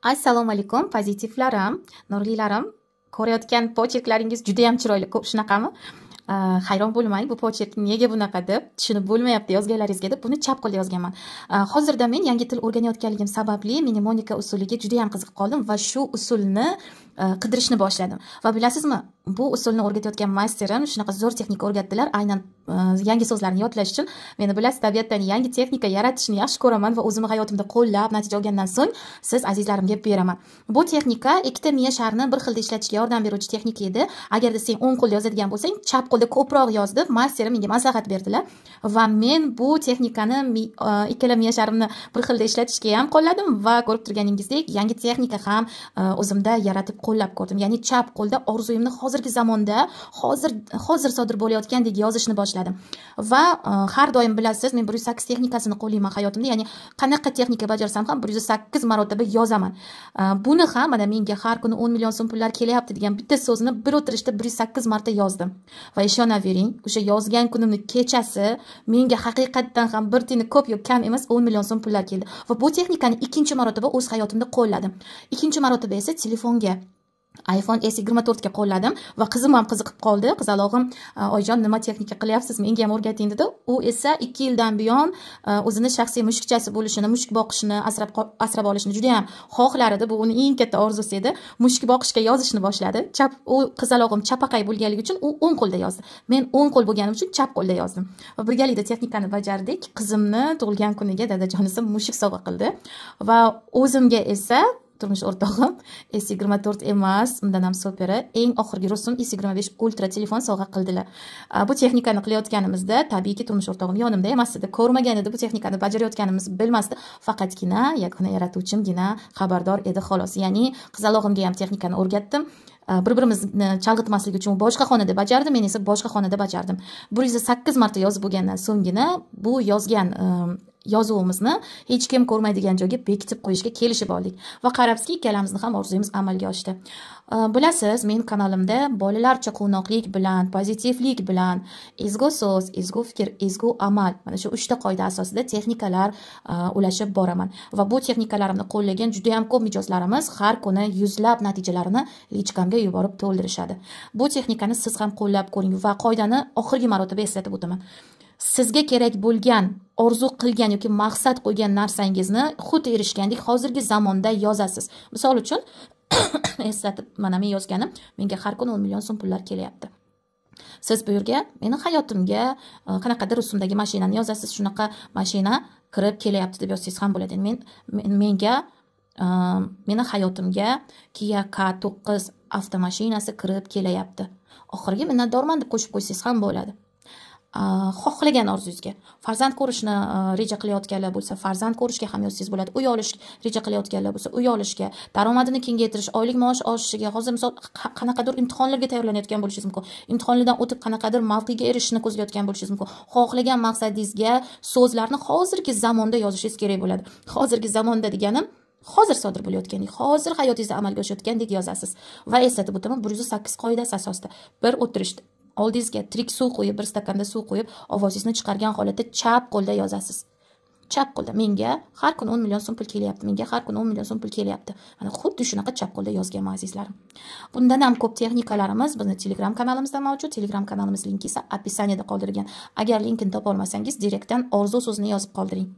Assalomu alaykum, pozitivlarim, nurlilarim. Ko'rayotgan pocherklaringiz juda ham chiroyli. Shunaqami? Hayron bo'lmang, bu pocherk nega bunaqa deb tushunib bo'lmayapti yozganlaringizga deb buni chap qo'lda yozganman. Hozirda men yangi til o'rganayotganligim sababli mnemonika usuliga juda ham qiziqib qoldim va shu usulni qidirishni boshladim. Va bilasizmi, bu usulni o'rgatayotgan masterim shunaqa zo'r texnika o'rgatdilar. Aynan yangi so'zlarni yodlash uchun. Meni bilasiz, tabiatdan yangi texnika yaratishni yaxshi ko'raman va o'zimni hayotimda qo'llab, natija olgandan so'ng siz azizlarimga beraman. Bu texnika ikkita miya sharini bir xilda ishlatishga yordam beruvchi texnika edi. Agarda sen o'ng qo'lda yozadigan bo'lsang, chap qo'lda ko'proq yoz deb masterim menga maslahat berdilar va men bu texnikani ikkala miya sharimni bir xilda ishlatishga ham qo'lladim va ko'rib turganingizdek, yangi texnika ham o'zimda yaratib qo'llab ko'rdim. Ya'ni chap qo'lda orzuyimni hozirgi zamonda hozir sodir bo'layotgandek yozishni boshladim. Va har doim bilasiz, men 108 texnikasini qo'llayman hayotimda. Ya'ni qanaqa texnika bajarsam ham 108 marotaba yozaman. Buni ham mana menga har kuni 10 million so'm pullar kelyapti degan bitta so'zni bir o'tirishda 108 marta yozdim. Va ishonavering, o'sha yozgan kunimni kechasi menga haqiqatdan ham bir tiyin ko'p yo'q kam emas 10 million so'm pullar keldi. Va bu texnikani ikkinchi marotaba o'z hayotimda qo'lladim. Ikkinchi marotaba esa telefonga iPhone S24 ga qo'lladim va qizim ham qiziqib qoldi. Qizalog'im, "Oyjon, nima texnika qilyapsiz? Menga ham o'rgating" dedi. U esa 2 yildan buyon o'zini shaxsiy mushukchasi bo'lishini, mushuk boqishni, asrab olishni juda ham xohlar edi. Bu uning eng katta orzusi edi. Mushuk boqishga yozishni boshladi. U qizalog'im chapaqay bo'lganligi uchun u o'ng qo'lda yozdi. Men o'ng qo'l bo'lganim uchun chap qo'lda yozdim. Va birgalikda texnikani bajardik. Qizimni tug'ilgan kuniga dadajonisi mushuk sovg'a qildi va o'zimga esa turmush o'rtog'im S24 emas, undan ham superi, eng oxirgi rusum S25 Ultra telefon sovg'a qildilar. Bu texnikani qilayotganimizda, tabiiyki turmush o'rtog'im yonimda emas edi, ko'rmagan edi, bu texnikani bajarayotganimizni bilmasdi. Faqatgina yagona yaratuvchimgina xabardor edi xolos. Ya'ni qizalog'imga ham texnikani o'rgatdim. Bir-birimizni chalg'itmaslik uchun u boshqa xonada bajardi, men esa boshqa xonada bajardim. 108 marta yozib bo'lgandan so'nggina bu yozgan yozuvimizni hech kim ko'rmaydigan joyga bekitib qo'yishga kelishib oldik va qarabski, ikkalamizni ham orzuyimiz amalga oshdi. Bilasiz, men kanalimda bolalarcha quvnoqlik bilan, pozitivlik bilan, ezgu so'z, ezgu fikr, ezgu amal, mana shu 3 ta qoida asosida texnikalar ulashib boraman va bu texnikalarimni qo'llagan juda ham ko'p mijozlarimiz har kuni yuzlab natijalarini lichkamga yuborib to'ldirishadi. Bu texnikani siz ham qo'llab ko'ring va qoidani oxirgi marotaba eslatib o'taman. Sizga kerak bo'lgan, orzu qilgan yoki maqsad qo'ygan narsangizni xuddi erishgandek hozirgi zamonda yozasiz. Misol uchun eslatib, mana men yozganim, menga har kuni 10 million so'm pullar kelyapti. Siz bu yerga meni hayotimga qanaqadir rusumdagi mashinani yozasiz, shunaqa mashina kirib kelyapti deb yozsangiz ham bo'ladi. Meni hayotimga Kia K9 avtomashinasi kirib kelyapti. Oxirgi minnatdorman deb qo'shib qo'ysangiz ham bo'ladi. Xohlagan orzuyingizga, farzand ko'rishni reja qilayotganlar bo'lsa, farzand ko'rishga ham yozsangiz bo'ladi. Uy olish reja qilayotganlar bo'lsa, uy olishga, daromadini kengaytirish, oylik maosh oshishiga, hozir misol qanaqadir imtihonlarga tayyorlanayotgan bo'lishingiz mumkin. Imtihonlardan o'tib qanaqadir mavqega erishishni ko'zlayotgan bo'lishingiz mumkin. Xohlagan maqsadingizga so'zlarni hozirgi zamonda yozishingiz kerak bo'ladi. Hozirgi zamonda deganim hozir sodir bo'layotgandek, hozir hayotingizda amalga oshayotgandek yozasiz. Va eslatib o'taman, 108 qoidasi asosida bir o'tirishda oldingizga tirik suv qo'yib, bir stakanda suv qo'yib, ovozingizni chiqargan holatda chap qo'lda yozasiz. Chap qo'lda menga har kuni 10 million so'm pul kelyapti, menga har kuni 10 million so'm pul kelyapti. Mana xuddi shunaqa chap qo'lda yozganman azizlarim. Bundan ham ko'p texnikalarimiz bizning Telegram kanalimizda mavjud. Telegram kanalimiz linki esa opisaniyada qoldirilgan. Agar linkini topa olmasangiz, direktdan orzu so'zini yozib qoldiring.